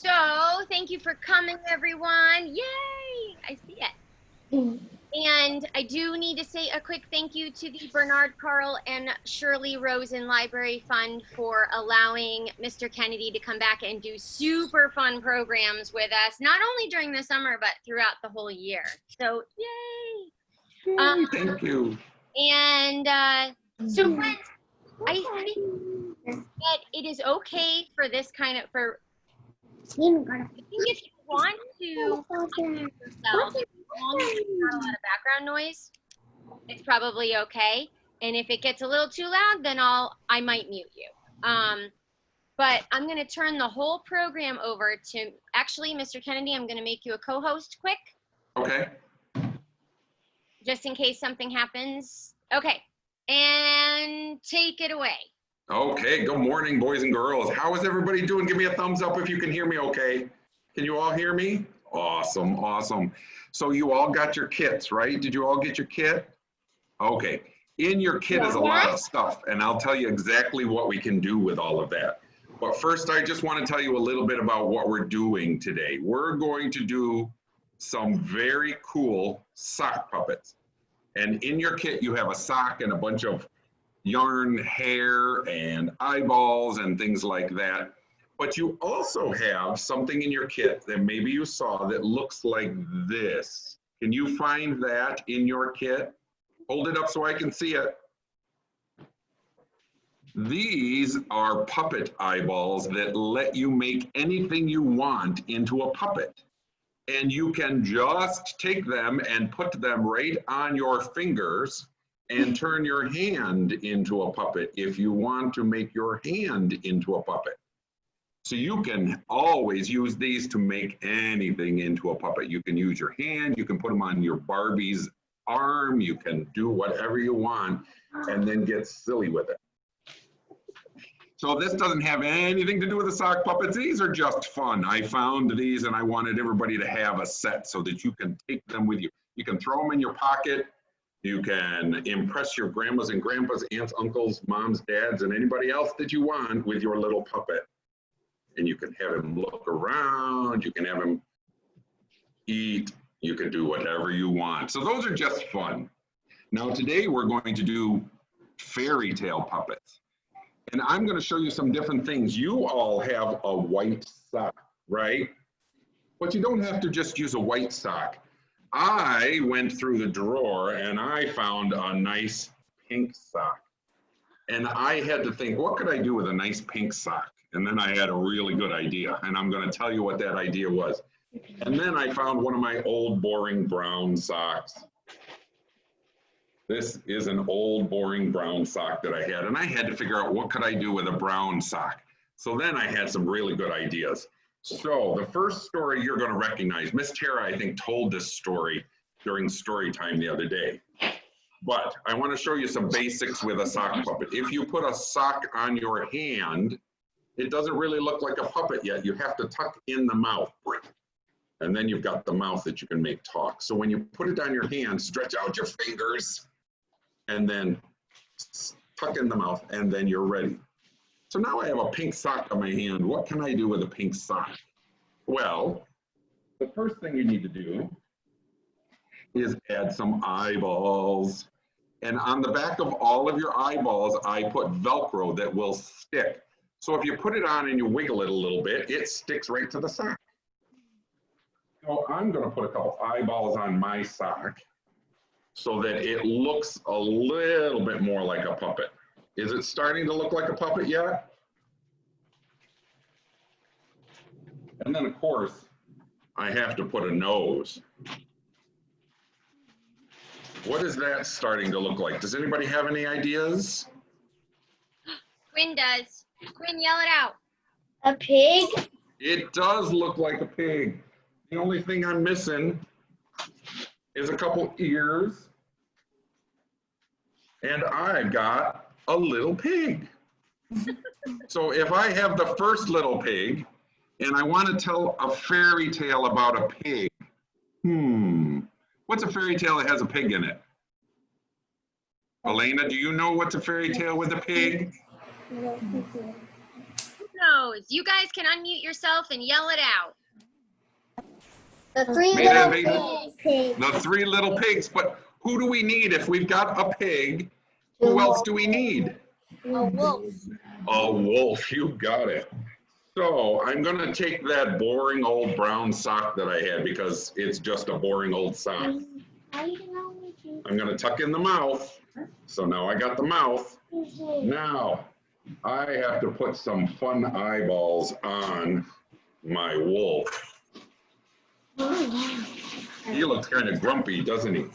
So, thank you for coming, everyone. Yay! I see it. And I do need to say a quick thank you to the Bernard Carl and Shirley Rosen Library Fund for allowing Mr. Kennedy to come back and do super fun programs with us, not only during the summer, but throughout the whole year. So, yay! Thank you. And so, friends, I think that it is okay for this kind of, I think if you want to unmute yourself, as long as there's not a lot of background noise, it's probably okay. And if it gets a little too loud, then I might mute you. But I'm going to turn the whole program over to, actually, Mr. Kennedy, I'm going to make you a co-host quick. Okay. Just in case something happens. Okay. And take it away. Okay, good morning, boys and girls. How is everybody doing? Give me a thumbs up if you can hear me okay. Can you all hear me? Awesome, awesome. So you all got your kits, right? Did you all get your kit? Okay. In your kit is a lot of stuff, and I'll tell you exactly what we can do with all of that. But first, I just want to tell you a little bit about what we're doing today. We're going to do some very cool sock puppets. And in your kit, you have a sock and a bunch of yarn, hair, and eyeballs and things like that. But you also have something in your kit that maybe you saw that looks like this. Can you find that in your kit? Hold it up so I can see it. These are puppet eyeballs that let you make anything you want into a puppet. And you can just take them and put them right on your fingers and turn your hand into a puppet if you want to make your hand into a puppet. So you can always use these to make anything into a puppet. You can use your hand, you can put them on your Barbie's arm, you can do whatever you want and then get silly with it. So this doesn't have anything to do with the sock puppets. These are just fun. I found these and I wanted everybody to have a set so that you can take them with you. You can throw them in your pocket. You can impress your grandmas and grandpas, aunts, uncles, moms, dads, and anybody else that you want with your little puppet. And you can have him look around. You can have him eat. You can do whatever you want. So those are just fun. Now today we're going to do fairy tale puppets. And I'm going to show you some different things. You all have a white sock, right? But you don't have to just use a white sock. I went through the drawer and I found a nice pink sock. And I had to think, what could I do with a nice pink sock? And then I had a really good idea. And I'm going to tell you what that idea was. And then I found one of my old boring brown socks. This is an old boring brown sock that I had. And I had to figure out what could I do with a brown sock. So then I had some really good ideas. So the first story you're going to recognize, Miss Tara, I think, told this story during story time the other day. But I want to show you some basics with a sock puppet. If you put a sock on your hand, it doesn't really look like a puppet yet. You have to tuck in the mouth. And then you've got the mouth that you can make talk. So when you put it on your hand, stretch out your fingers and then tuck in the mouth, and then you're ready. So now I have a pink sock on my hand. What can I do with a pink sock? Well, the first thing you need to do is add some eyeballs. And on the back of all of your eyeballs, I put Velcro that will stick. So if you put it on and you wiggle it a little bit, it sticks right to the sock. So I'm going to put a couple eyeballs on my sock so that it looks a little bit more like a puppet. Is it starting to look like a puppet yet? And then, of course, I have to put a nose. What is that starting to look like? Does anybody have any ideas? Quinn does. Quinn, yell it out. A pig? It does look like a pig. The only thing I'm missing is a couple ears. And I've got a little pig. So if I have the first little pig and I want to tell a fairy tale about a pig, what's a fairy tale that has a pig in it? Elena, do you know what's a fairy tale with a pig? knows? You guys can unmute yourself and yell it out. The three little pigs. The three little pigs, but who do we need? If we've got a pig, who else do we need? A wolf. A wolf, you got it. So I'm gonna take that boring old brown sock that I had because it's just a boring old sock. I'm gonna tuck in the mouth. So now I got the mouth. Now I have to put some fun eyeballs on my wolf. He looks kind of grumpy, doesn't he?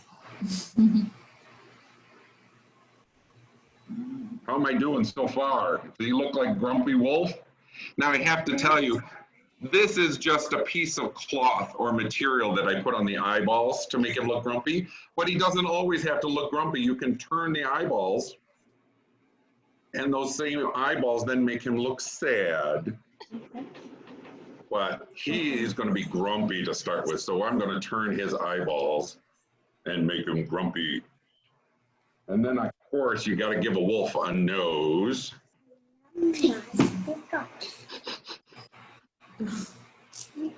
How am I doing so far? Does he look like Grumpy Wolf? Now I have to tell you, this is just a piece of cloth or material that I put on the eyeballs to make him look grumpy, but he doesn't always have to look grumpy. You can turn the eyeballs, and those same eyeballs then make him look sad. But he is going to be grumpy to start with, so I'm going to turn his eyeballs and make him grumpy. And then, of course, you got to give a wolf a nose.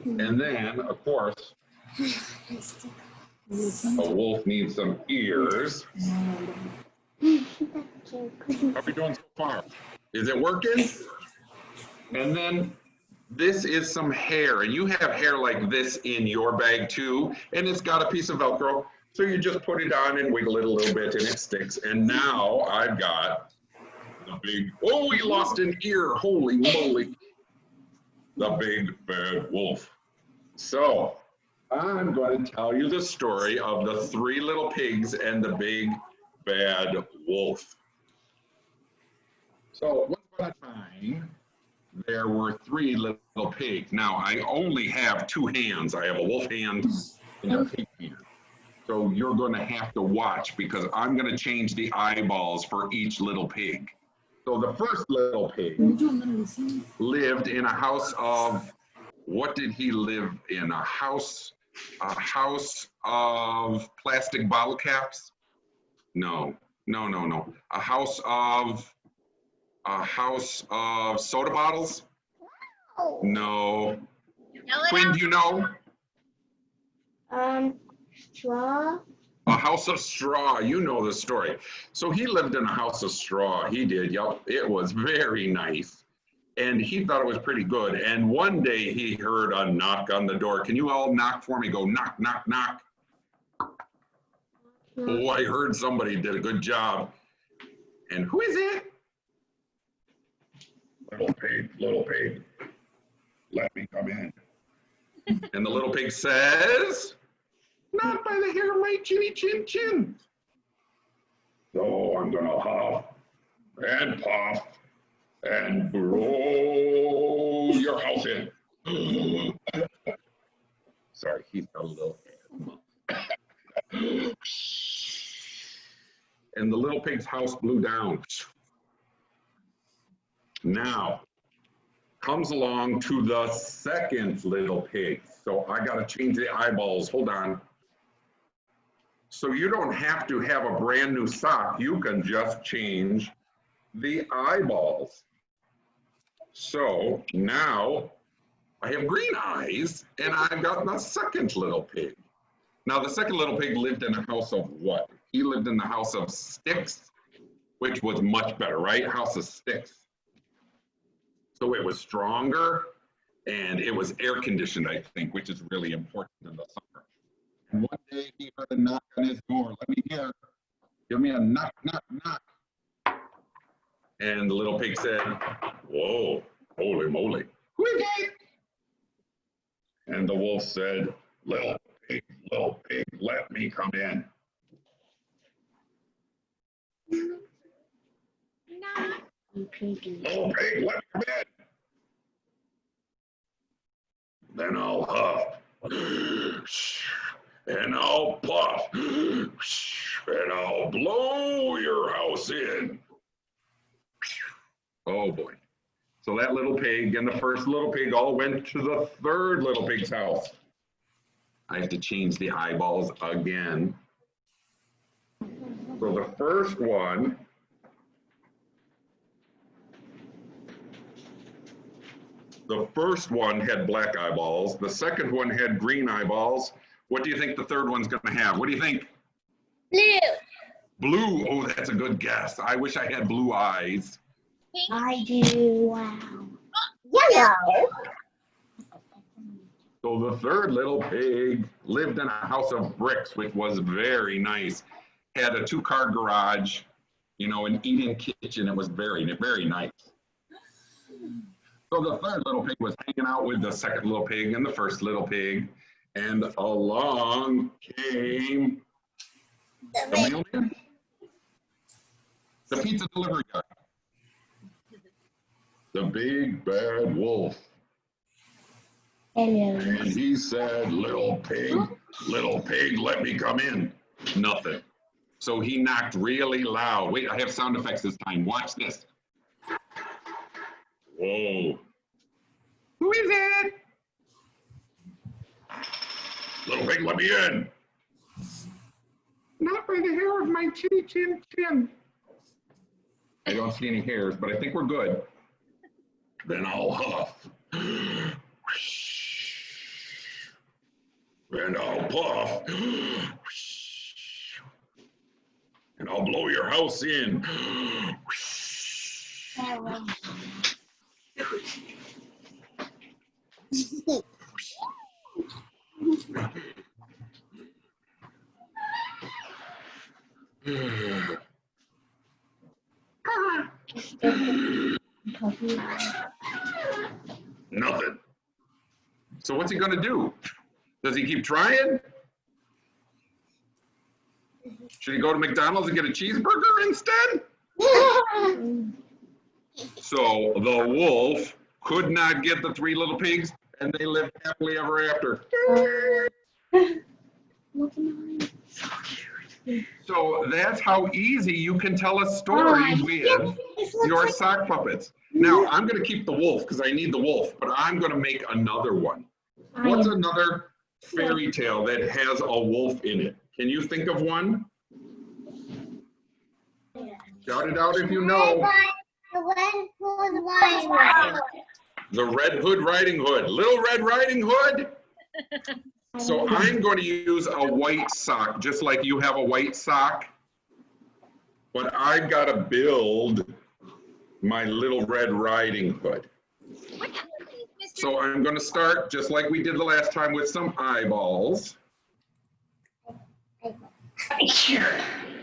And then, of course, a wolf needs some ears. How are we doing so far? Is it working? And then this is some hair, and you have hair like this in your bag too, and it's got a piece of Velcro. So you just put it on and wiggle it a little bit and it sticks. And now I've got the big, oh, we lost an ear, holy moly. The big bad wolf. So I'm going to tell you the story of the three little pigs and the big bad wolf. So once upon a time, there were three little pigs. Now I only have two hands. I have a wolf hand and a pig hand. So you're going to have to watch because I'm going to change the eyeballs for each little pig. So the first little pig lived in a house of, what did he live in? A house of plastic bottle caps? No. A house of soda bottles? No. Quinn, do you know? Straw. A house of straw. You know the story. So he lived in a house of straw. He did. Yep. It was very nice. And he thought it was pretty good. And one day he heard a knock on the door. Can you all knock for me? Go knock, knock, knock. Oh, I heard somebody did a good job. And who is it? Little pig, let me come in. And the little pig says, not by the hair of my chinny chin chin. So I'm gonna huff and puff and blow your house in. Sorry, he's got a little and the little pig's house blew down. Now, comes along to the second little pig. So I gotta change the eyeballs, hold on. So you don't have to have a brand new sock. You can just change the eyeballs. So now I have green eyes and I've got the second little pig. Now the second little pig lived in a house of what? He lived in the house of sticks, which was much better, right? House of sticks. So it was stronger and it was air conditioned, I think, which is really important in the summer. And one day he heard a knock on his door. Let me hear. Give me a knock, knock, knock. And the little pig said, whoa, holy moly. Who is it? And the wolf said, little pig, let me come in. Little pig, let me come in. Then I'll huff. And I'll puff, and I'll blow your house in. Oh boy. So that little pig and the first little pig all went to the third little pig's house. I have to change the eyeballs again. So the first one The first one had black eyeballs. The second one had green eyeballs. What do you think the third one's going to have? What do you think? Blue. Blue. Oh, that's a good guess. I wish I had blue eyes. Pink. I do. Wow. Yellow. So the third little pig lived in a house of bricks, which was very nice. Had a 2-car garage, you know, an eat-in kitchen. It was very, very nice. So the third little pig was hanging out with the second little pig and the first little pig. And along came the mailman, the pizza delivery guy, the big bad wolf. Hello. And he said, little pig, let me come in. Nothing. So he knocked really loud. Wait, I have sound effects this time. Watch this. Whoa. Who is it? Little pig, let me in. Not by the hair of my chinny chin chin. I don't see any hairs, but I think we're good. Then I'll huff. And I'll puff. And I'll blow your house in. Nothing. So what's he gonna do? Does he keep trying? Should he go to McDonald's and get a cheeseburger instead? So the wolf could not get the 3 little pigs, and they lived happily ever after. So that's how easy you can tell a story with your sock puppets. Now, I'm going to keep the wolf because I need the wolf, but I'm going to make another one. What's another fairy tale that has a wolf in it? Can you think of one? Shout it out if you know. The Red Hood Riding Hood. Little Red Riding Hood. So I'm going to use a white sock, just like you have a white sock. But I've got to build my Little Red Riding Hood. So I'm going to start, just like we did the last time, with some eyeballs.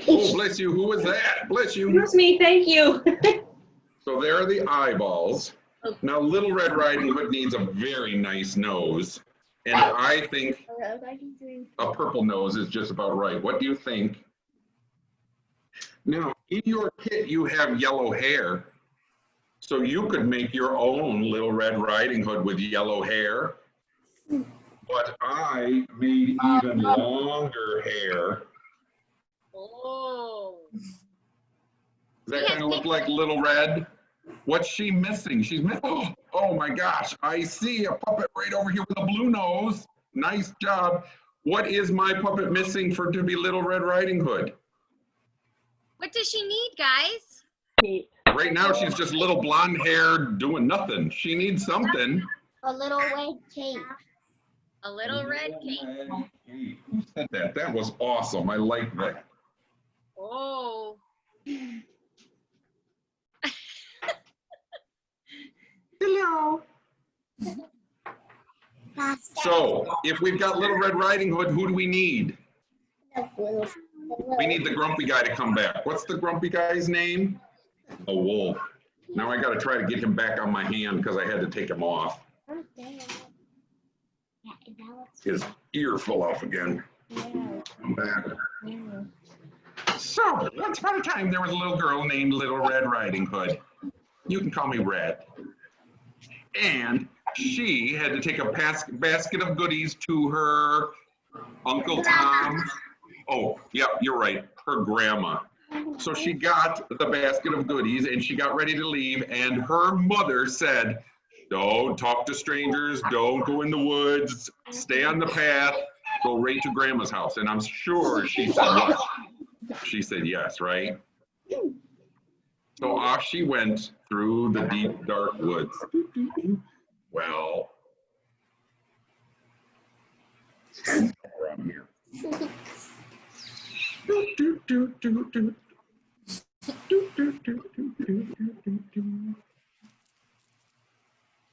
Oh, bless you. Who was that? Bless you. It was me, thank you. So there are the eyeballs. Now, Little Red Riding Hood needs a very nice nose. And I think a purple nose is just about right. What do you think? Now, in your kit, you have yellow hair. So you could make your own Little Red Riding Hood with yellow hair. But I made even longer hair. Oh. Does that kind of look like Little Red? What's she missing? She's missing. Oh my gosh, I see a puppet right over here with a blue nose. Nice job. What is my puppet missing for to be Little Red Riding Hood? What does she need, guys? Right now, she's just little blonde hair doing nothing. She needs something. A little red cape. A little red cape. Who said that? That was awesome. I like that. Oh. Hello. So, if we've got Little Red Riding Hood, who do we need? We need the grumpy guy to come back. What's the grumpy guy's name? A wolf. Now I got to try to get him back on my hand because I had to take him off. His ear fell off again. Come back. So, once upon a time, there was a little girl named Little Red Riding Hood. You can call me Red. And she had to take a basket of goodies to her Uncle Tom. Oh, yeah, you're right, her grandma. So she got the basket of goodies and she got ready to leave, and her mother said, don't talk to strangers, don't go in the woods, stay on the path, go right to Grandma's house. And I'm sure she said yes. She said yes, right? So off she went through the deep, dark woods. Well, around here. Do, do, do, do, do. Do, do, do, do, do, do, do.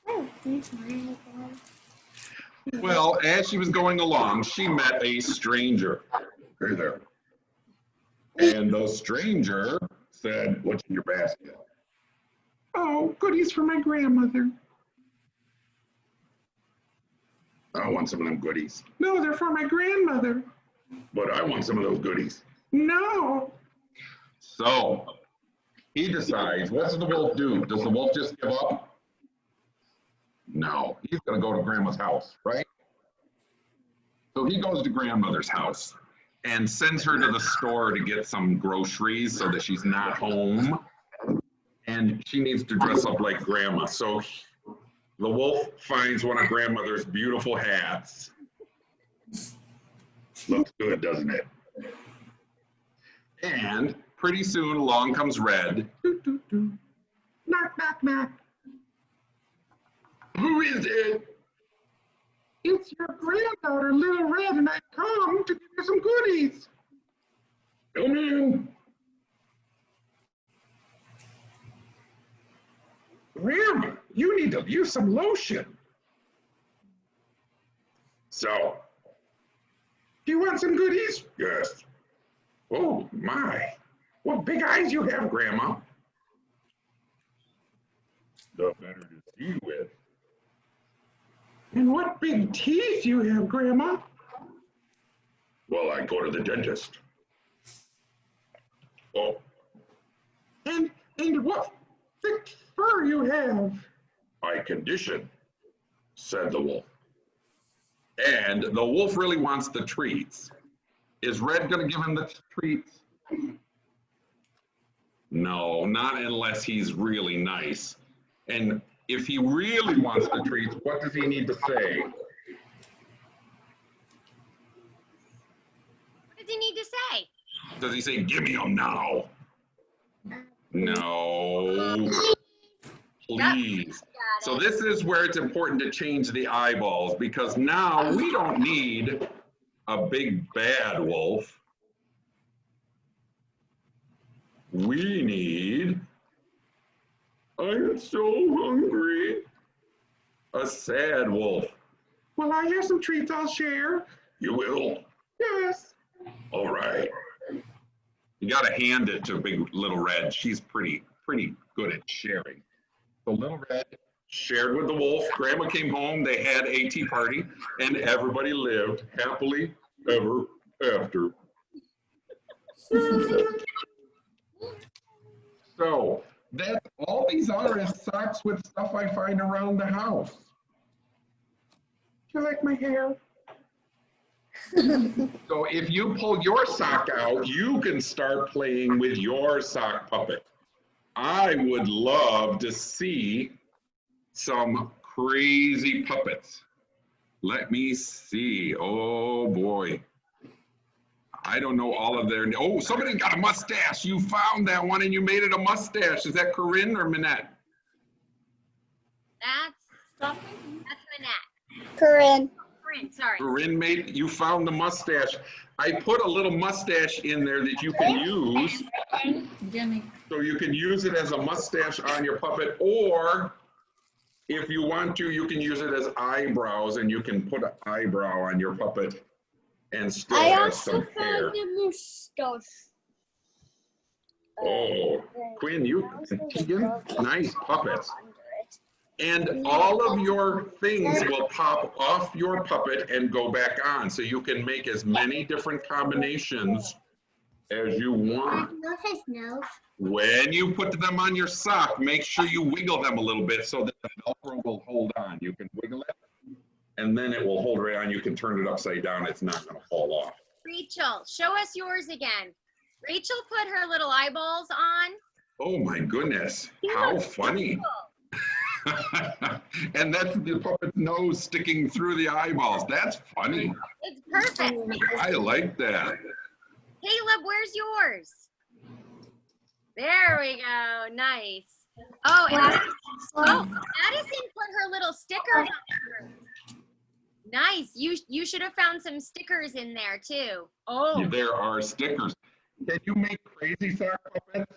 Oh, there's my eyeball. Well, as she was going along, she met a stranger. Right there. And the stranger said, "What's in your basket?" "Oh, goodies for my grandmother." "I want some of them goodies." "No, they're for my grandmother." "But I want some of those goodies." "No." So he decides, what does the wolf do? Does the wolf just give up? No, he's going to go to grandma's house, right? So he goes to grandmother's house and sends her to the store to get some groceries so that she's not home. And she needs to dress up like grandma. So the wolf finds one of grandmother's beautiful hats. Looks good, doesn't it? And pretty soon along comes Red. Doo, doo, doo. Knock, knock, knock. "Who is it?" "It's your granddaughter, Little Red, and I come to give you some goodies." "Come in." "Grandma, you need to use some lotion." "So, do you want some goodies?" "Yes." "Oh my, what big eyes you have, Grandma." "The better to see with." "And what big teeth you have, Grandma." "Well, I go to the dentist." "Oh." And what thick fur you have." "I condition," said the wolf. And the wolf really wants the treats. Is Red going to give him the treats? No, not unless he's really nice. And if he really wants the treats, what does he need to say? What does he need to say? Does he say, "Give me them now"? No. Please. So this is where it's important to change the eyeballs, because now we don't need a big bad wolf. We need, "I'm so hungry," a sad wolf. "Well, I have some treats I'll share." "You will?" "Yes." "All right." You got to hand it to Big Little Red. She's pretty good at sharing. So Little Red shared with the wolf. Grandma came home. They had a tea party, and everybody lived happily ever after. So that's all these are, is socks with stuff I find around the house. "Do you like my hair?" So if you pull your sock out, you can start playing with your sock puppet. I would love to see some crazy puppets. Let me see. Oh boy. I don't know all of their. Oh, somebody got a mustache. You found that one and you made it a mustache. Is that Corinne or Minette? That's Minette. Corinne. Corinne, sorry. Corinne you found the mustache. I put a little mustache in there that you can use. Jimmy. So you can use it as a mustache on your puppet, or if you want to, you can use it as eyebrows, and you can put an eyebrow on your puppet and still have some hair. a mustache. Oh, Quinn, Tegan, nice puppets. And all of your things will pop off your puppet and go back on. So you can make as many different combinations as you want. When you put them on your sock, make sure you wiggle them a little bit so that the Velcro will hold on. You can wiggle it, and then it will hold right on. You can turn it upside down. It's not going to fall off. Rachel, show us yours again. Rachel put her little eyeballs on. Oh my goodness, how funny. And that's the puppet's nose sticking through the eyeballs. That's funny. It's perfect. I like that. Caleb, where's yours? There we go. Nice. Oh, Madison put her little sticker on there. Nice. You should have found some stickers in there too. Oh. There are stickers. Can you make crazy sock puppets?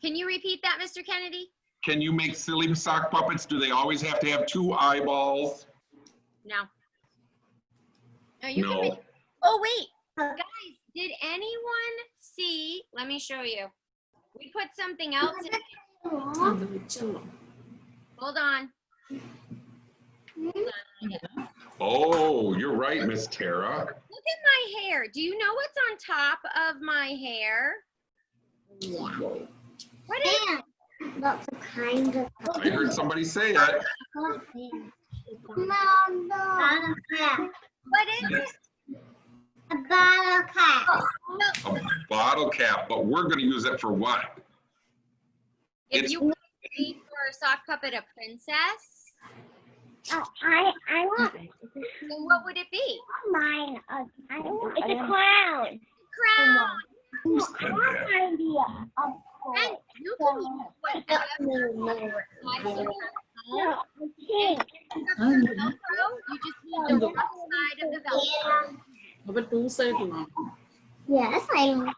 Can you repeat that, Mr. Kennedy? Can you make silly sock puppets? Do they always have to have 2 eyeballs? No. No, you can No. make. Oh, wait. Guys, did anyone see? Let me show you. We put something else in. Hold on. Oh, you're right, Miss Tara. Look at my hair. Do you know what's on top of my hair? What is it? Lots of kinds of. I heard somebody say it. Bottle cap. What is it? A bottle cap. No, A bottle cap, but we're going to use it for what? if you want to be for a sock puppet a princess, Oh, I want then what would it be? mine. It's a crown. Crown. Who I said want that? an idea. And you can use whatever size you want. No, pink. Velcro, you just need the rough side of the Velcro. Yes, I want.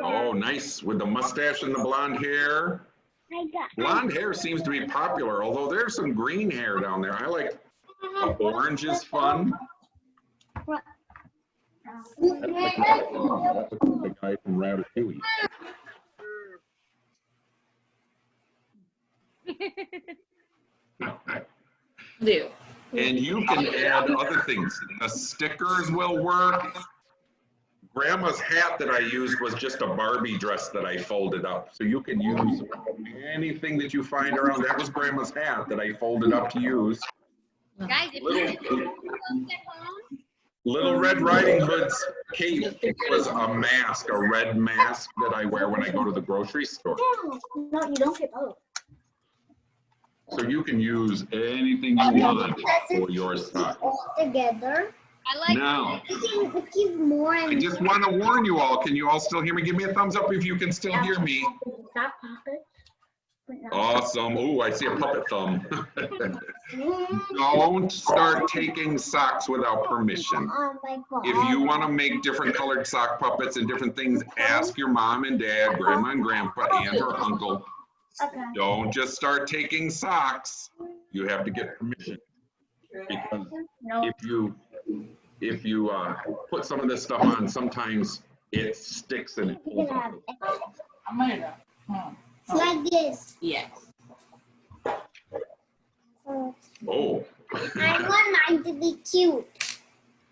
Oh, nice. With the mustache and the blonde hair. I got. Blonde hair seems to be popular, although there's some green hair down there. I like the orange is fun. That's the guy from Ratatouille. And you can add other things. The stickers will work. Grandma's hat that I used was just a Barbie dress that I folded up. So you can use anything that you find around. That was Grandma's hat that I folded up to use. Guys, if you get home, Little Red Riding Hood's cape was a mask, a red mask that I wear when I go to the grocery store. No, you don't get both. So you can use anything you want for your sock. All together. I like Now, We keep more I and just want to warn you all. Can you all still hear me? Give me a thumbs up if you can still hear me. Stop puppets. Awesome. Ooh, I see a puppet thumb. Don't start taking socks without permission. If you want to make different colored sock puppets and different things, ask your mom and dad, grandma and grandpa, and or uncle. Okay. Don't just start taking socks. You have to get permission. Because No. if you put some of this stuff on, sometimes it sticks and it You pulls can have up. it's like this. Yes. So Oh. I want mine to be cute.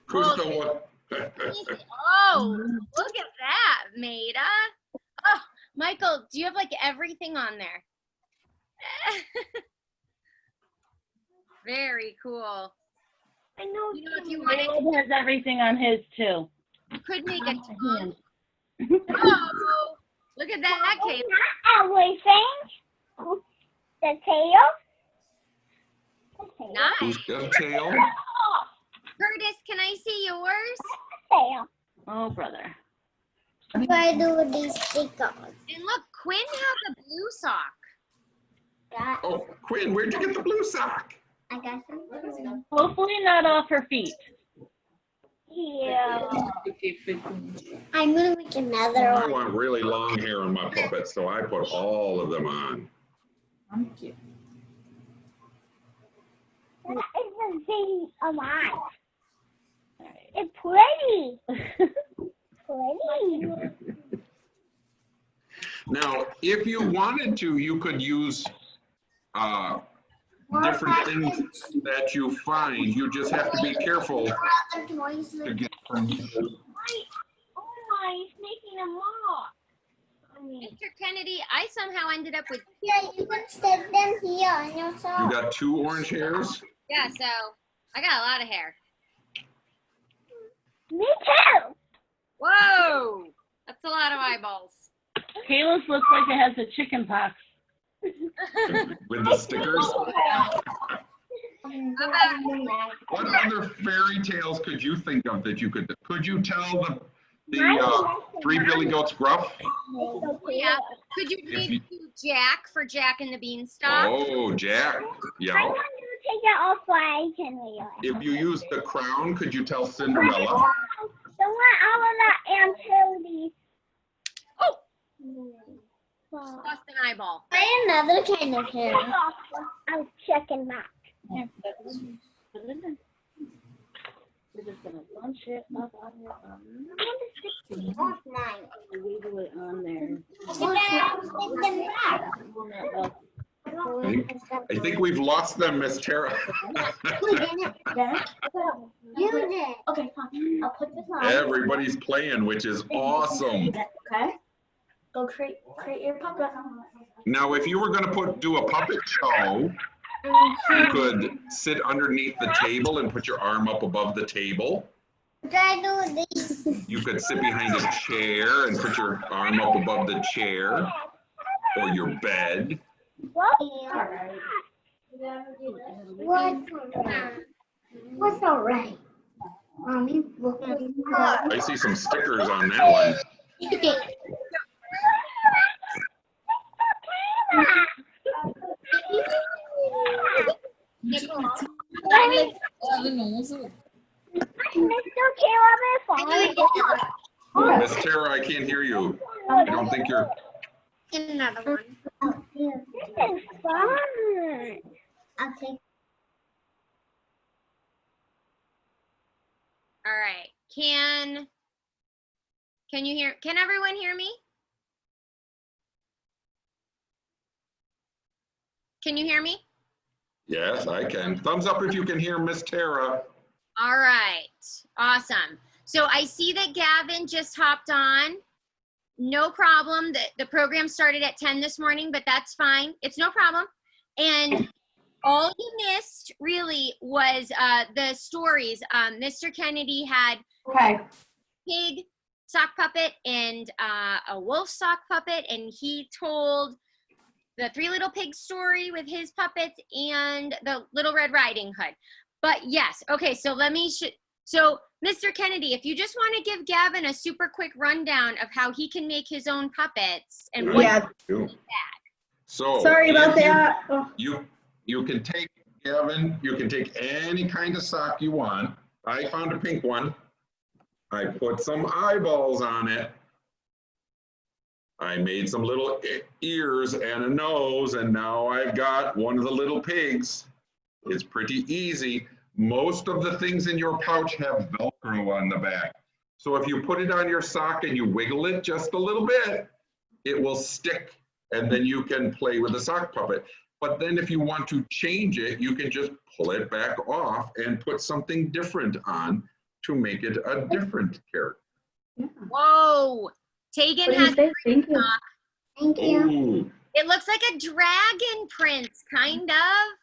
Cusco, Oh, look at that, Maida. Oh, Michael, do you have like everything on there? Very cool. I know. You know, if you wanted to, Caleb has everything on his too. you could make a tongue. Oh, look at that, Kate. Everything. The tail. Nice. Cusco tail. Curtis, can I see yours? Tail. Oh, brother. What do I do with these stickers? And look, Quinn has a blue sock. Got. Oh, Quinn, where'd you get the blue sock? I got some. Hopefully not off her feet. Yeah. I'm gonna make another I one. want really long hair on my puppets, so I put all of them on. That is the thing alive. It's pretty. Pretty. Now, if you wanted to, you could use different things that you find. You just have to be careful Other toys. to get permission. Oh my, he's making a mock. Mr. Kennedy, I somehow ended up with, Yeah, you can stick them here on yourself. You got 2 orange hairs? yeah, so I got a lot of hair. Me too. Whoa, that's a lot of eyeballs. Caleb's looks like it has a chicken pox. With the stickers? How about What other fairy tales could you think of that you could you tell The Three Billy Goats Gruff? Yeah. Could you maybe do Jack for Jack and the Beanstalk? Oh, Jack. Yeah. I'm going to take it off so I can read it. If you use the crown, could you tell Cinderella? The one all of that anchovies. Oh! Lost an eyeball. Try another kind of hair. I'm checking that. Here, put it in. We're just gonna bunch it up on your arm. Off mine. Wiggle it on there. I think we've lost them, Miss Tara. You did. Okay, fine. I'll put this on. Everybody's playing, which is awesome. Okay. Go create your puppet. Now, if you were going to do a puppet show, you could sit underneath the table and put your arm up above the table. I do this. You could sit behind a chair and put your arm up above the chair or your bed. What's all right? Mommy, look at I see some stickers on that one. Miss Tara, I can't hear you. I don't think you're. Another one. This is fun. I'll take. All right. Can you hear? Can everyone hear me? Can you hear me? Yes, I can. Thumbs up if you can hear Miss Tara. All right. Awesome. So I see that Gavin just hopped on. No problem. The program started at 10 this morning, but that's fine. It's no problem. And all you missed really was the stories. Mr. Kennedy had a pig sock puppet and a wolf sock puppet, and he told the Three Little Pigs story with his puppets and the Little Red Riding Hood. But yes, okay, so let me, so Mr. Kennedy, if you just want to give Gavin a super quick rundown of how he can make his own puppets and what So Sorry about that. You can take, Gavin, you can take any kind of sock you want. I found a pink one. I put some eyeballs on it. I made some little ears and a nose, and now I've got one of the little pigs. It's pretty easy. Most of the things in your pouch have Velcro on the back. So if you put it on your sock and you wiggle it just a little bit, it will stick, and then you can play with the sock puppet. But then if you want to change it, you can just pull it back off and put something different on to make it a different character. Whoa, Tegan has a Thank you. sock. Thank you. Ooh. It looks like a dragon prince, kind of.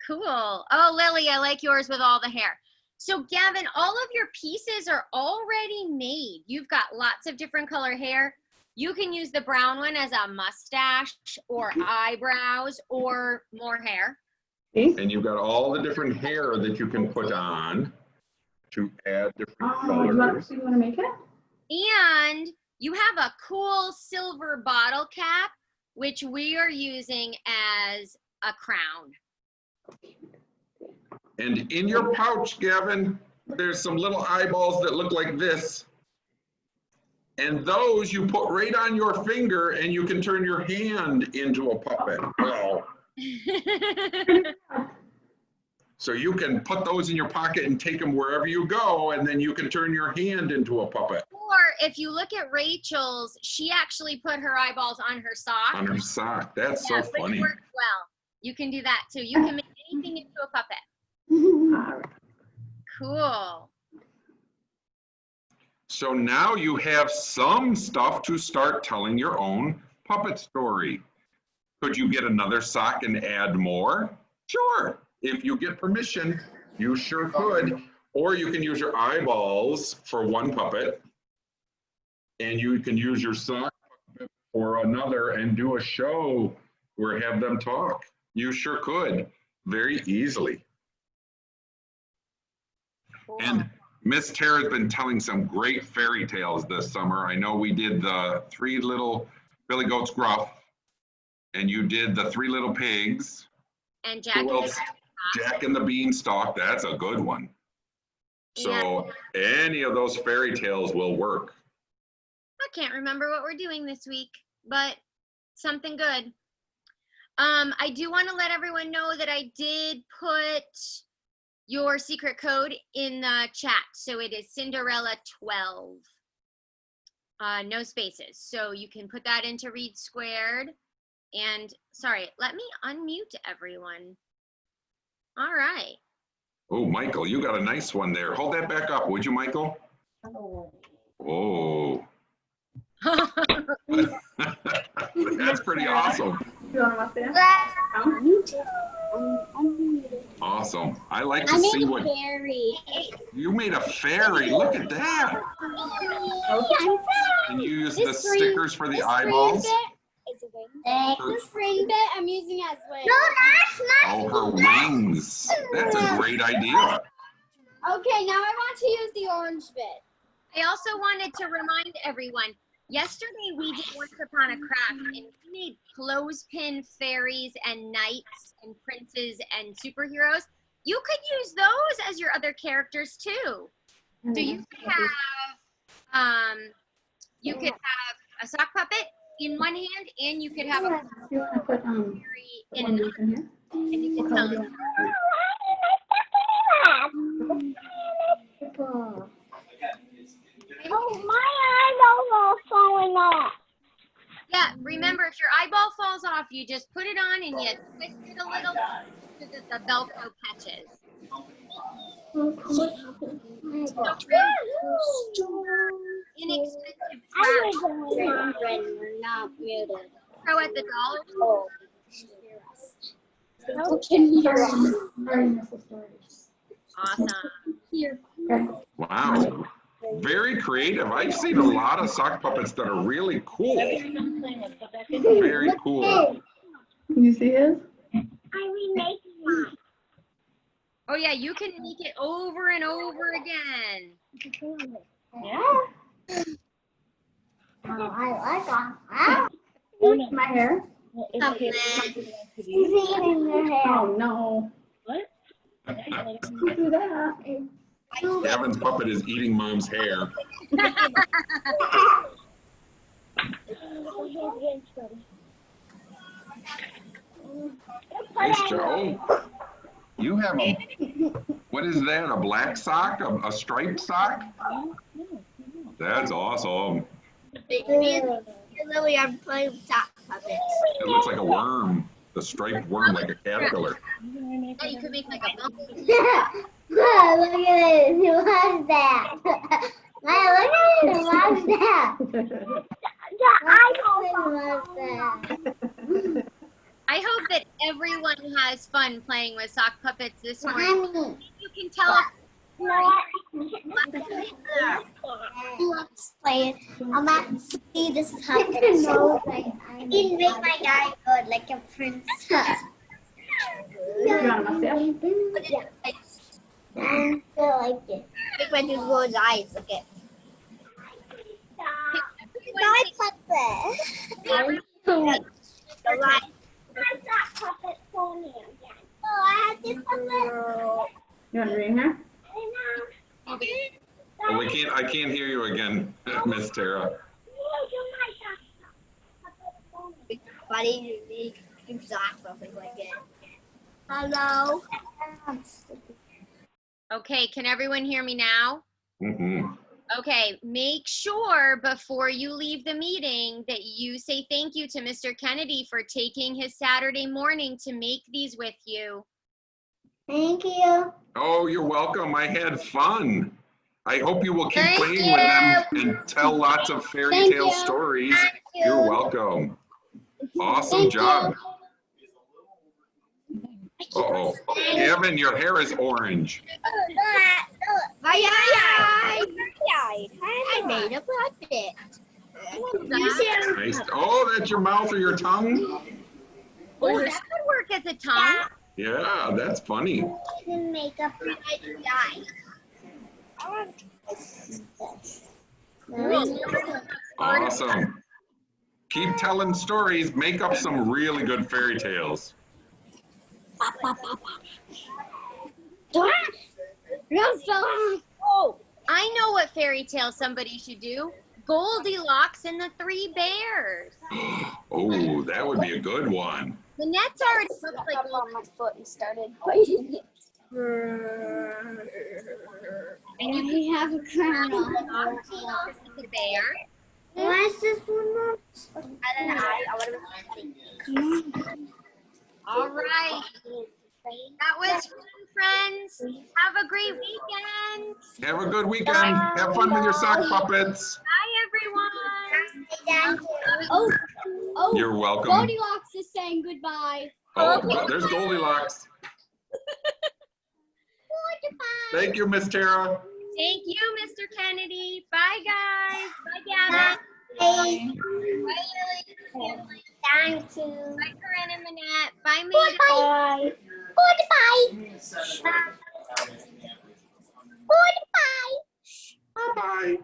Cool. Oh, Lily, I like yours with all the hair. So Gavin, all of your pieces are already made. You've got lots of different color hair. You can use the brown one as a mustache or eyebrows or more hair. And you've got all the different hair that you can put on to add different colors. You want to make it? And you have a cool silver bottle cap, which we are using as a crown. And in your pouch, Gavin, there's some little eyeballs that look like this. And those you put right on your finger, and you can turn your hand into a puppet. Wow. So you can put those in your pocket and take them wherever you go, and then you can turn your hand into a puppet. Or if you look at Rachel's, she actually put her eyeballs on her sock. On her sock. That's so Which funny. works well. You can do that too. You can make anything into a puppet. Cool. So now you have some stuff to start telling your own puppet story. Could you get another sock and add more? Sure. If you get permission, you sure could. Or you can use your eyeballs for one puppet, and you can use your sock puppet for another and do a show or have them talk. You sure could, very easily. Cool. And Miss Tara's been telling some great fairy tales this summer. I know we did the 3 Little Billy Goats Gruff, and you did the 3 Little Pigs. And Jack and the Beanstalk. That's a good one. So any of those fairy tales will work. I can't remember what we're doing this week, but something good. I do want to let everyone know that I did put your secret code in the chat. So it is Cinderella 12. No spaces. So you can put that into Read Squared. And sorry, let me unmute everyone. All right. Oh, Michael, you got a nice one there. Hold that back up, would you, Michael? Oh. That's pretty awesome. You want to Awesome. I like to see what fairy. you made. A fairy. Look at that. Can you use the stickers for the eyeballs? This ring bit I'm using as wings. No, that's not. Oh, her wings. That's a great idea. Okay, now I want to use the orange bit. I also wanted to remind everyone, yesterday we did Once Upon a Craft, and we made clothespin fairies and knights and princes and superheroes. You could use those as your other characters too. So you could have a sock puppet in one hand, and you could have a fairy in another. And you can tell them. Oh, my eyeball was falling off. Yeah, remember, if your eyeball falls off, you just put it on and you twist it a little so that the Velcro catches. Inexpensive Velcro at the dollar store. Awesome. Wow. Very creative. I've seen a lot of sock puppets that are really cool. Very cool. Can you see his? I'm remaking mine. Oh yeah, you can make it over and over again. Yeah. Oh, I like that. My hair. He's eating your hair. Oh no. What? Don't do that. Gavin's puppet is eating Mom's hair. Nice job. You have a, what is that, a black sock? A striped sock? That's awesome. Lily, I'm playing with sock puppets. It looks like a worm, the striped worm, like a caterpillar. Yeah, you could make like a bumblebee. Look at it. What's that? Look at it. What's that? I hope that everyone has fun playing with sock puppets this morning. You can tell us. Let's play it. I'm not see this puppet. I can make my guy good, like a princess. You want a mustache? I like it. Look at his good eyes. Look at. My puppet. How's that puppet for me again? Oh, I have this puppet. You want to ring her? Oh, I can't hear you again, Miss Tara. Buddy, you need to sock puppet like it. Hello. Okay, can everyone hear me now? Mm-hmm. Okay, make sure before you leave the meeting that you say thank you to Mr. Kennedy for taking his Saturday morning to make these with you. Thank you. Oh, you're welcome. I had fun. I hope you will keep playing with them and tell lots of fairy tale stories. You're welcome. Awesome job. Uh-oh. Gavin, your hair is orange. I made a puppet. Nice. Oh, that's your mouth or your tongue? Oh, that could work as a tongue. Yeah, that's funny. You can make a puppet guy. Awesome. Keep telling stories. Make up some really good fairy tales. Oh, I know what fairy tale somebody should do. Goldilocks and the Three Bears. Oh, that would be a good one. The net's already looks like on my foot and started biting it. and you I have a crown on. Goldilocks and the bear. Why is this one not? All right. That was fun, friends. Have a great weekend. Have a good weekend. Have fun with your sock puppets. Bye, everyone. Oh, You're welcome. Goldilocks is saying goodbye. Oh, there's Goldilocks. Thank you, Miss Tara. Thank you, Mr. Kennedy. Bye, guys. Bye, Gavin. Bye. Bye, Lily. Thank you. Bye, Corinne and Manette. Bye, Maida. Goodbye. Goodbye. Goodbye. Bye-bye.